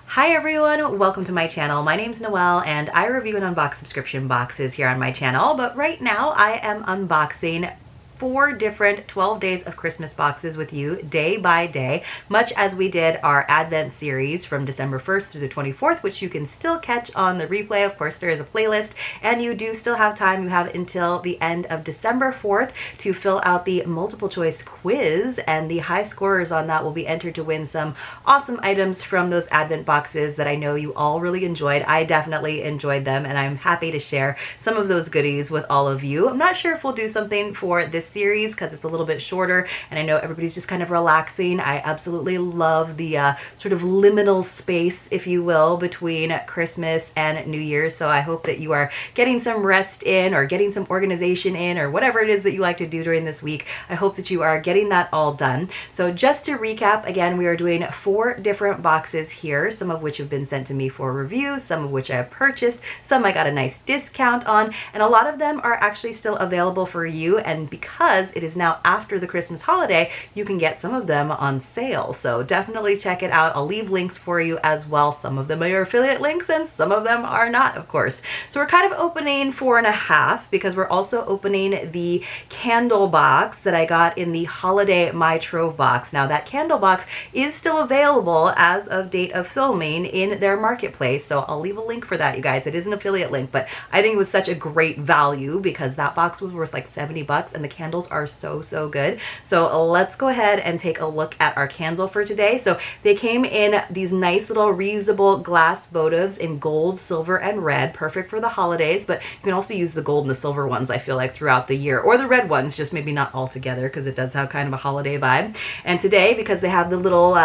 Hi everyone, welcome to my channel. My name's Noel and I review and unbox subscription boxes here on my channel, but right now I am unboxing 4 different 12 days of Christmas boxes with you day by day, much as we did our Advent series from December 1st through the 24th, which you can still catch on the replay. Of course, there is a playlist and you do still have time. You have until the end of December 4th to fill out the multiple choice quiz, and the high scorers on that will be entered to win some awesome items from those Advent boxes that I know you all really enjoyed. I definitely enjoyed them and I'm happy to share some of those goodies with all of you. I'm not sure if we'll do something for this series because it's a little bit shorter and I know everybody's just kind of relaxing. I absolutely love the sort of liminal space, if you will, between Christmas and New Year's. So I hope that you are getting some rest in or getting some organization in or whatever it is that you like to do during this week. I hope that you are getting that all done. So just to recap, again, we are doing 4 different boxes here, some of which have been sent to me for review, some of which I have purchased, some I got a nice discount on, and a lot of them are actually still available for you. And because it is now after the Christmas holiday, you can get some of them on sale. So definitely check it out. I'll leave links for you as well. Some of them are affiliate links and some of them are not, of course. So we're kind of opening 4.5 because we're also opening the candle box that I got in the holiday My Trove box. Now that candle box is still available as of date of filming in their marketplace. So I'll leave a link for that, you guys. It is an affiliate link, but I think it was such a great value because that box was worth like 70 bucks and the candles are so good. So let's go ahead and take a look at our candle for today. So they came in these nice little reusable glass votives in gold, silver, and red, perfect for the holidays, but you can also use the gold and the silver ones, I feel like, throughout the year, or the red ones, just maybe not all together because it does have kind of a holiday vibe. And today, because they have the little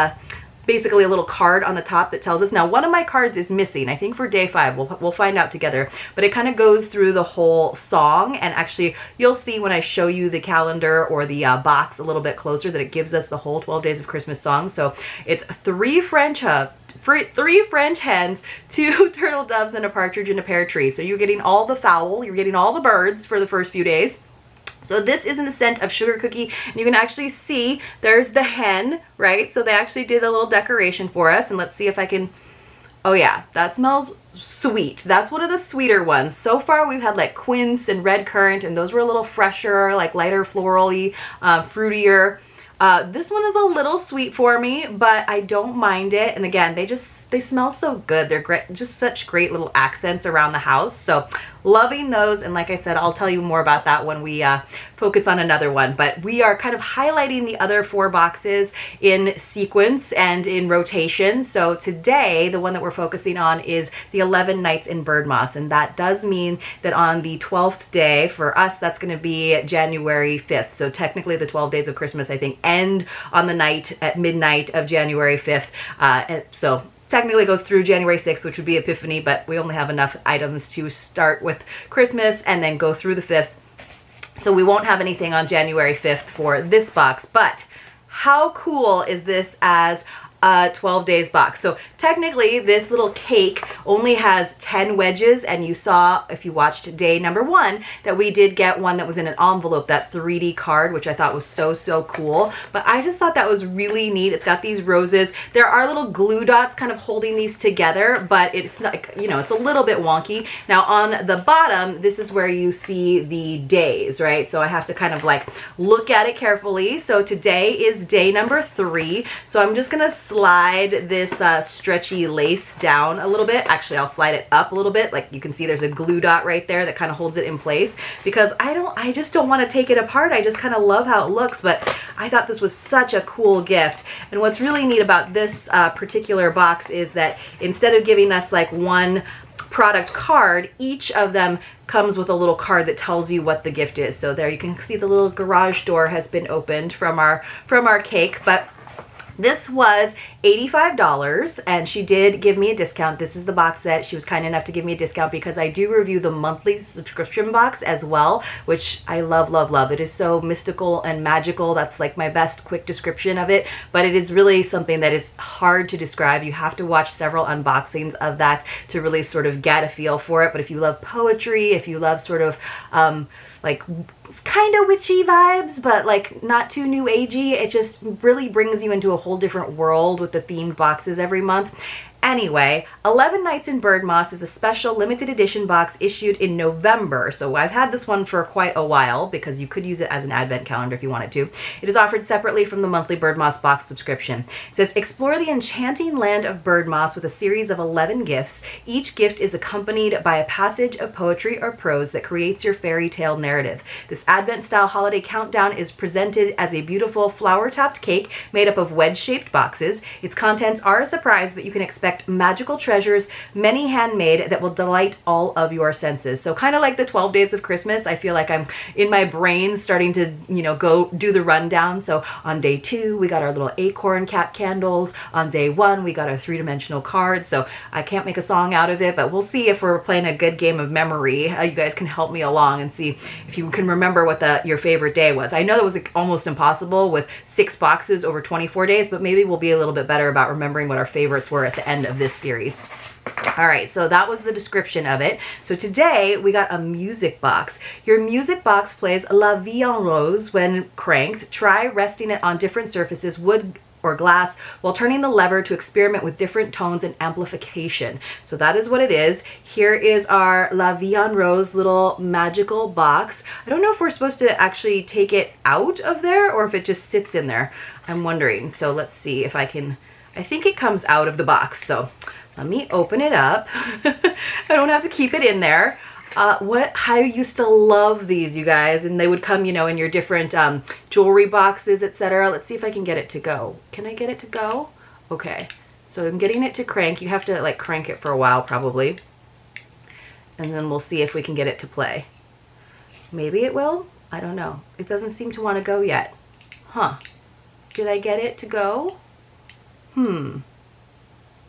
basically a little card on the top that tells us. Now, one of my cards is missing, I think for day 5. We'll find out together, but it kind of goes through the whole song, and actually you'll see when I show you the calendar or the box a little bit closer that it gives us the whole 12 days of Christmas songs. So it's 3 French hens, 2 turtle doves, and a partridge in a pear tree. So you're getting all the fowl, you're getting all the birds for the first few days. So this is in the scent of sugar cookie, and you can actually see there's the hen, right? So they actually did a little decoration for us, and let's see if I can, oh yeah, that smells sweet. That's one of the sweeter ones. So far we've had like quince and red currant, and those were a little fresher, like lighter florally, fruitier. This one is a little sweet for me, but I don't mind it. And again, they smell so good. They're great, just such great little accents around the house. So loving those. And like I said, I'll tell you more about that when we focus on another one. But we are kind of highlighting the other 4 boxes in sequence and in rotation. So today, the one that we're focusing on is the 11 Nights in BIRDMOSS. And that does mean that on the 12th day, for us, that's going to be January 5th. So technically the 12 days of Christmas, I think, end on the night at midnight of January 5th. So technically goes through January 6th, which would be Epiphany, but we only have enough items to start with Christmas and then go through the 5th. So we won't have anything on January 5th for this box, but how cool is this as a 12 days box? So technically this little cake only has 10 wedges, and you saw, if you watched day number 1, that we did get one that was in an envelope, that 3D card, which I thought was so cool. But I just thought that was really neat. It's got these roses. There are little glue dots kind of holding these together, but it's like, you know, it's a little bit wonky. Now on the bottom, this is where you see the days, right? So I have to kind of like look at it carefully. So today is day number 3. So I'm just gonna slide this stretchy lace down a little bit. Actually, I'll slide it up a little bit. Like you can see there's a glue dot right there that kind of holds it in place, because I just don't want to take it apart. I just kind of love how it looks, but I thought this was such a cool gift. And what's really neat about this particular box is that instead of giving us like one product card, each of them comes with a little card that tells you what the gift is. So there you can see the little garage door has been opened from our cake, but this was $85, and she did give me a discount. This is the box set. She was kind enough to give me a discount because I do review the monthly subscription box as well, which I love. It is so mystical and magical. That's like my best quick description of it, but it is really something that is hard to describe. You have to watch several unboxings of that to really sort of get a feel for it. But if you love poetry, if you love sort of like it's kind of witchy vibes, but like not too new agey, it just really brings you into a whole different world with the themed boxes every month. Anyway, 11 Nights in BIRDMOSS is a special limited edition box issued in November. So I've had this one for quite a while because you could use it as an advent calendar if you wanted to. It is offered separately from the monthly BIRDMOSS box subscription. It says, explore the enchanting land of BIRDMOSS with a series of 11 gifts. Each gift is accompanied by a passage of poetry or prose that creates your fairy tale narrative. This Advent-style holiday countdown is presented as a beautiful flower-topped cake made up of wedge-shaped boxes. Its contents are a surprise, but you can expect magical treasures, many handmade, that will delight all of your senses. So kind of like the 12 days of Christmas, I feel like I'm in my brain starting to, go do the rundown. So on day 2, we got our little acorn cat candles. On day 1, we got our 3-dimensional cards. So I can't make a song out of it, but we'll see if we're playing a good game of memory. You guys can help me along and see if you can remember what your favorite day was. I know that was almost impossible with 6 boxes over 24 days, but maybe we'll be a little bit better about remembering what our favorites were at the end of this series. All right, so that was the description of it. So today we got a music box. Your music box plays La Vie en Rose when cranked. Try resting it on different surfaces, wood or glass, while turning the lever to experiment with different tones and amplification. So that is what it is. Here is our La Vie en Rose little magical box. I don't know if we're supposed to actually take it out of there or if it just sits in there. I'm wondering. So let's see if I can. I think it comes out of the box. So let me open it up. I don't have to keep it in there. I used to love these, you guys, and they would come, in your different jewelry boxes, etc. Let's see if I can get it to go. Can I get it to go? Okay, so I'm getting it to crank. You have to crank it for a while probably, and then we'll see if we can get it to play. Maybe it will. I don't know. It doesn't seem to want to go yet. Huh? Did I get it to go?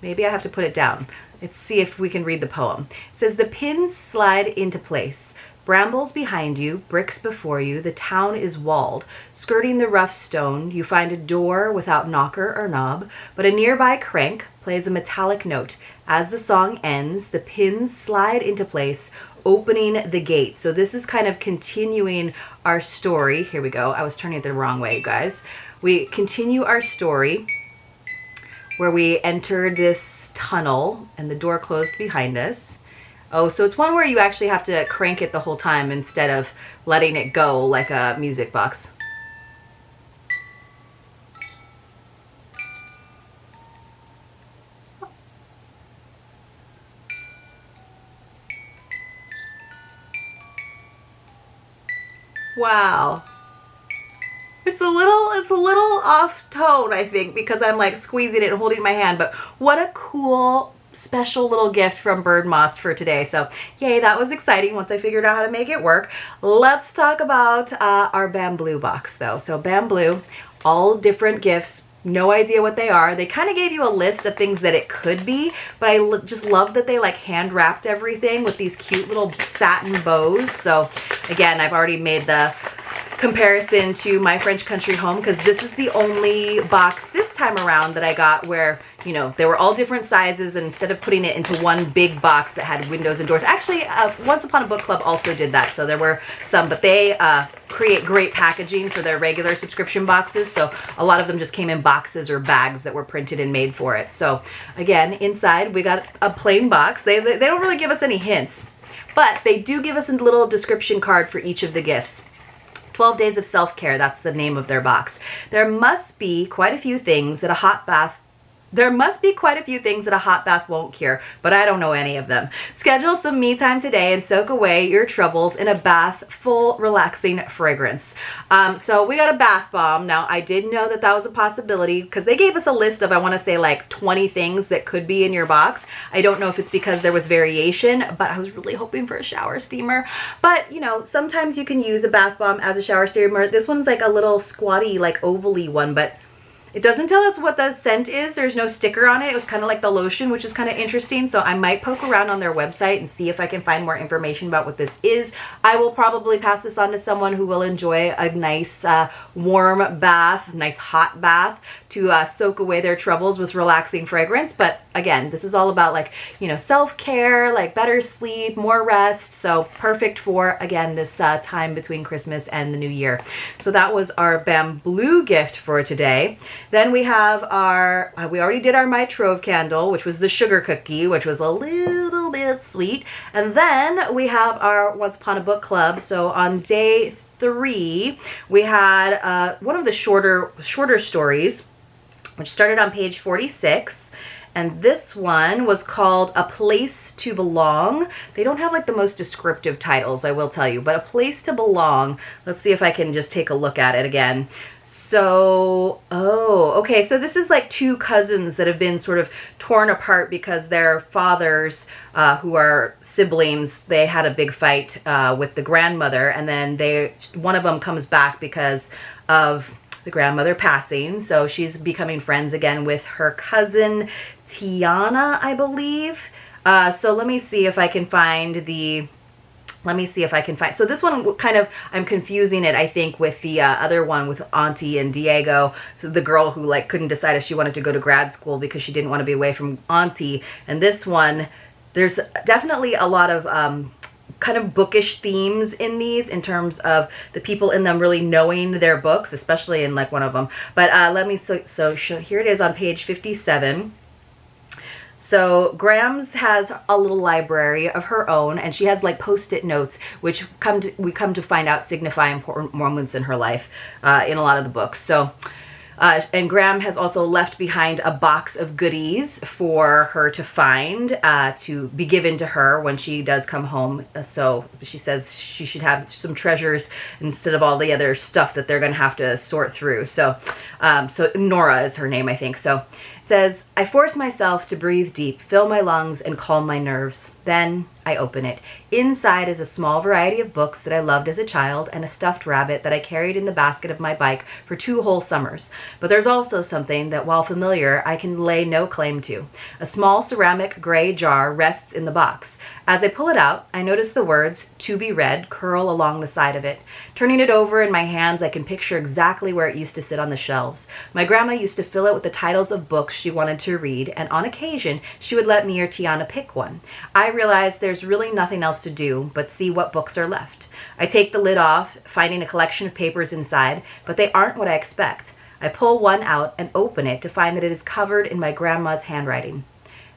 Maybe I have to put it down. Let's see if we can read the poem. It says, the pins slide into place. Brambles behind you, bricks before you, the town is walled. Skirting the rough stone, you find a door without knocker or knob, but a nearby crank plays a metallic note. As the song ends, the pins slide into place, opening the gate. So this is kind of continuing our story. Here we go. I was turning it the wrong way, you guys. We continue our story where we entered this tunnel and the door closed behind us. Oh, so it's one where you actually have to crank it the whole time instead of letting it go like a music box. Wow. It's a little off tone, I think, because I'm squeezing it and holding my hand, but what a cool special little gift from BIRDMOSS for today. So yay, that was exciting once I figured out how to make it work. Let's talk about our BAMBLU box though. So BAMBLU, all different gifts. No idea what they are. They kind of gave you a list of things that it could be, but I just love that they hand wrapped everything with these cute little satin bows. So again, I've already made the comparison to My French Country Home because this is the only box this time around that I got where they were all different sizes, and instead of putting it into one big box that had windows and doors. Actually, Once Upon a Book Club also did that, so there were some, but they create great packaging for their regular subscription boxes, so a lot of them just came in boxes or bags that were printed and made for it. So again, inside we got a plain box. They don't really give us any hints, but they do give us a little description card for each of the gifts. 12 Days of Self-Care, that's the name of their box. There must be quite a few things that a hot bath won't cure, but I don't know any of them. Schedule some me time today and soak away your troubles in a bath full relaxing fragrance. So we got a bath bomb. Now I did know that was a possibility because they gave us a list of, I want to say 20 things that could be in your box. I don't know if it's because there was variation, but I was really hoping for a shower steamer. But sometimes you can use a bath bomb as a shower steamer. This one's a little squatty, ovally one, but it doesn't tell us what the scent is. There's no sticker on it. It was kind of like the lotion, which is kind of interesting. So I might poke around on their website and see if I can find more information about what this is. I will probably pass this on to someone who will enjoy a nice warm bath, nice hot bath to soak away their troubles with relaxing fragrance. But again, this is all about self-care, better sleep, more rest. So perfect for, again, this time between Christmas and the New Year. So that was our BAMBLU gift for today. Then we have our, we already did our My Trove candle, which was the sugar cookie, which was a little bit sweet. And then we have our Once Upon a Book Club. So on day 3, we had one of the shorter stories, which started on page 46. And this one was called A Place to Belong. They don't have like the most descriptive titles, I will tell you, but A Place to Belong. Let's see if I can just take a look at it again. So, okay, so this is like 2 cousins that have been sort of torn apart because their fathers, who are siblings, they had a big fight with the grandmother, and then one of them comes back because of the grandmother passing. So she's becoming friends again with her cousin Tiana, I believe. So let me see if I can find so this one kind of, I'm confusing it, I think, with the other one with Auntie and Diego. So the girl who like couldn't decide if she wanted to go to grad school because she didn't want to be away from Auntie. And this one, there's definitely a lot of kind of bookish themes in these, in terms of the people in them really knowing their books, especially in like one of them. But here it is on page 57. So Grams has a little library of her own, and she has like post-it notes, which we come to find out signify important moments in her life in a lot of the books. So, and Graham has also left behind a box of goodies for her to find, to be given to her when she does come home. So she says she should have some treasures instead of all the other stuff that they're going to have to sort through. So, so Nora is her name, I think. So it says, I force myself to breathe deep, fill my lungs, and calm my nerves. Then I open it. Inside is a small variety of books that I loved as a child and a stuffed rabbit that I carried in the basket of my bike for 2 whole summers. But there's also something that, while familiar, I can lay no claim to. A small ceramic gray jar rests in the box. As I pull it out, I notice the words, "To be read," curl along the side of it. Turning it over in my hands, I can picture exactly where it used to sit on the shelves. My grandma used to fill it with the titles of books she wanted to read, and on occasion, she would let me or Tiana pick one. I realize there's really nothing else to do but see what books are left. I take the lid off, finding a collection of papers inside, but they aren't what I expect. I pull one out and open it to find that it is covered in my grandma's handwriting.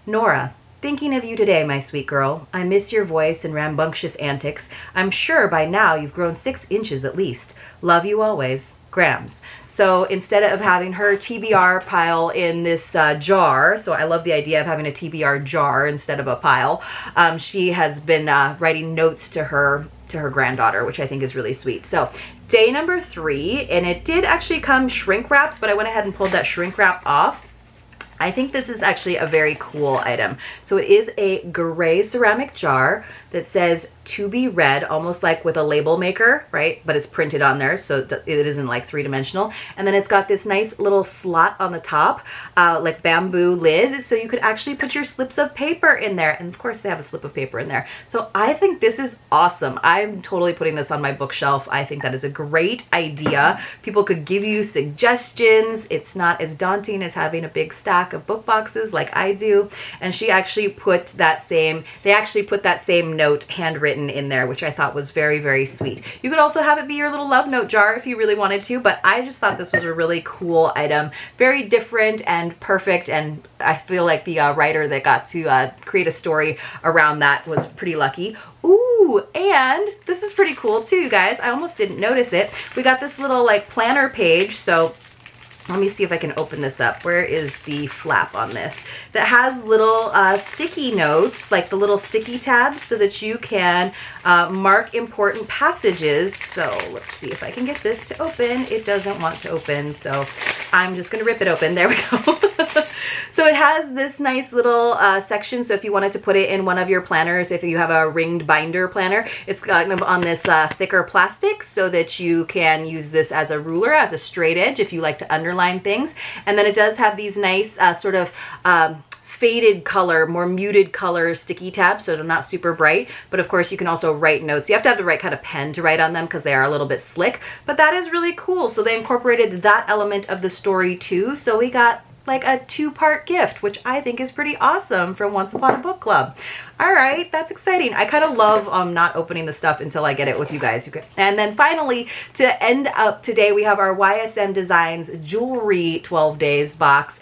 Nora, thinking of you today, my sweet girl. I miss your voice and rambunctious antics. I'm sure by now you've grown 6 inches at least. Love you always, Grams. So instead of having her TBR pile in this jar, so I love the idea of having a TBR jar instead of a pile, she has been writing notes to her granddaughter, which I think is really sweet. So day number 3, and it did actually come shrink wrapped, but I went ahead and pulled that shrink wrap off. I think this is actually a very cool item. So it is a gray ceramic jar that says "To be read," almost like with a label maker, right? But it's printed on there, so it isn't like 3-dimensional. And then it's got this nice little slot on the top, like bamboo lid, so you could actually put your slips of paper in there. And of course they have a slip of paper in there. So I think this is awesome. I'm totally putting this on my bookshelf. I think that is a great idea. People could give you suggestions. It's not as daunting as having a big stack of book boxes like I do. And they actually put that same note handwritten in there, which I thought was very, very sweet. You could also have it be your little love note jar if you really wanted to, but I just thought this was a really cool item. Very different and perfect, and I feel like the writer that got to create a story around that was pretty lucky. Ooh, and this is pretty cool too, you guys. I almost didn't notice it. We got this little like planner page, so let me see if I can open this up. Where is the flap on this? That has little sticky notes, like the little sticky tabs, so that you can mark important passages. So let's see if I can get this to open. It doesn't want to open, so I'm just going to rip it open. There we go. So it has this nice little section, so if you wanted to put it in one of your planners, if you have a ringed binder planner, it's kind of on this thicker plastic so that you can use this as a ruler, as a straight edge if you like to underline things. And then it does have these nice sort of faded color, more muted color sticky tabs, so they're not super bright. But of course you can also write notes. You have to have the right kind of pen to write on them because they are a little bit slick, but that is really cool. So they incorporated that element of the story too. So we got like a 2-part gift, which I think is pretty awesome from Once Upon a Book Club. All right, that's exciting. I kind of love not opening the stuff until I get it with you guys. And then finally, to end up today, we have our YSM Designs Jewelry 12 Days box.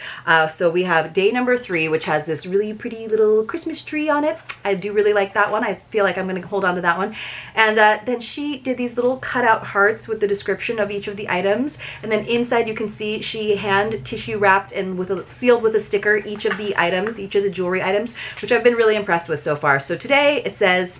So we have day number 3, which has this really pretty little Christmas tree on it. I do really like that one. I feel like I'm going to hold on to that one. And then she did these little cutout hearts with the description of each of the items. And then inside you can see she hand tissue wrapped and sealed with a sticker each of the items, each of the jewelry items, which I've been really impressed with so far. So today it says,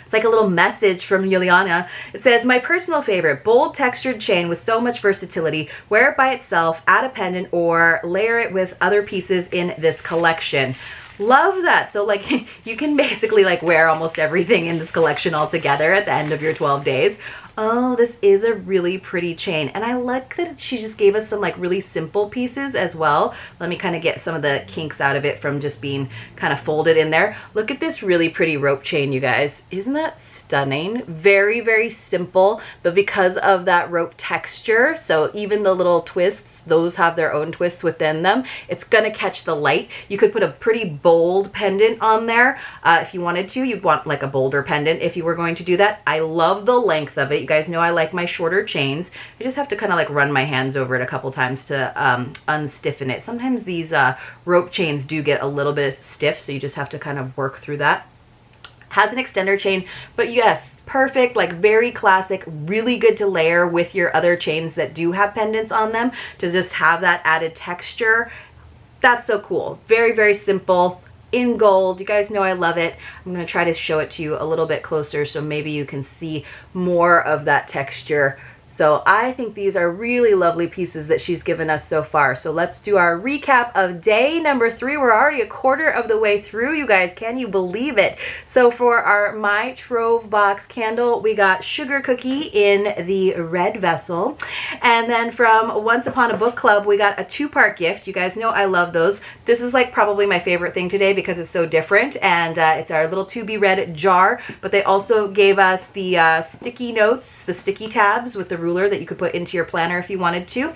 it's like a little message from Juliana. It says, my personal favorite, bold textured chain with so much versatility. Wear it by itself, add a pendant, or layer it with other pieces in this collection. Love that. So like you can basically like wear almost everything in this collection all together at the end of your 12 days. Oh, this is a really pretty chain. And I like that she just gave us some like really simple pieces as well. Let me kind of get some of the kinks out of it from just being kind of folded in there. Look at this really pretty rope chain, you guys. Isn't that stunning? Very, very simple, but because of that rope texture, so even the little twists, those have their own twists within them. It's gonna catch the light. You could put a pretty bold pendant on there if you wanted to. You'd want like a bolder pendant if you were going to do that. I love the length of it. You guys know I like my shorter chains. I just have to kind of like run my hands over it a couple times to unstiffen it. Sometimes these rope chains do get a little bit stiff, so you just have to kind of work through that. Has an extender chain, but yes, perfect, like very classic, really good to layer with your other chains that do have pendants on them to just have that added texture. That's so cool. Very, very simple. In gold. You guys know I love it. I'm going to try to show it to you a little bit closer so maybe you can see more of that texture. So I think these are really lovely pieces that she's given us so far. So let's do our recap of day number 3. We're already a quarter of the way through, you guys. Can you believe it? So for our My Trove box candle, we got Sugar Cookie in the red vessel. And then from Once Upon a Book Club, we got a 2-part gift. You guys know I love those. This is like probably my favorite thing today because it's so different. And it's our little To Be Read jar. But they also gave us the sticky notes, the sticky tabs with the ruler that you could put into your planner if you wanted to.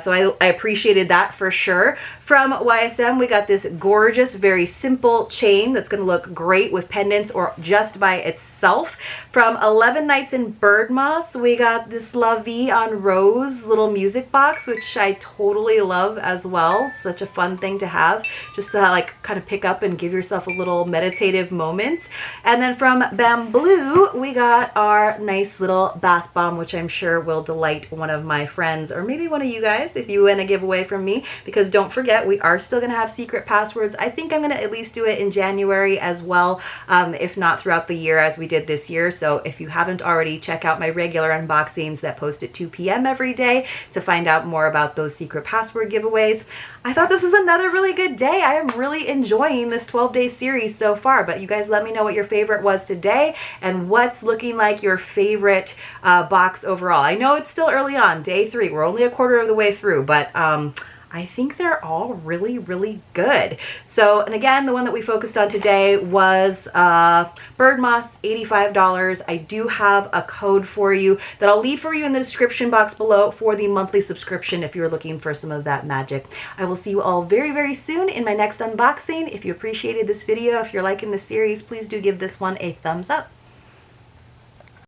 So I appreciated that for sure. From YSM, we got this gorgeous, very simple chain that's going to look great with pendants or just by itself. From 11 Nights in BIRDMOSS, we got this La Vie en Rose little music box, which I totally love as well. Such a fun thing to have, just to like kind of pick up and give yourself a little meditative moment. And then from BAMBLU, we got our nice little bath bomb, which I'm sure will delight one of my friends or maybe one of you guys if you win a giveaway from me, because don't forget we are still going to have secret passwords. I think I'm going to at least do it in January as well, if not throughout the year as we did this year. So if you haven't already, check out my regular unboxings that post at 2 p.m. every day to find out more about those secret password giveaways. I thought this was another really good day. I am really enjoying this 12-day series so far, but you guys let me know what your favorite was today and what's looking like your favorite box overall. I know it's still early on, day 3. We're only a quarter of the way through, but I think they're all really, really good. So, and again, the one that we focused on today was BIRDMOSS, $85. I do have a code for you that I'll leave for you in the description box below for the monthly subscription if you're looking for some of that magic. I will see you all very, very soon in my next unboxing. If you appreciated this video, if you're liking this series, please do give this one a thumbs up.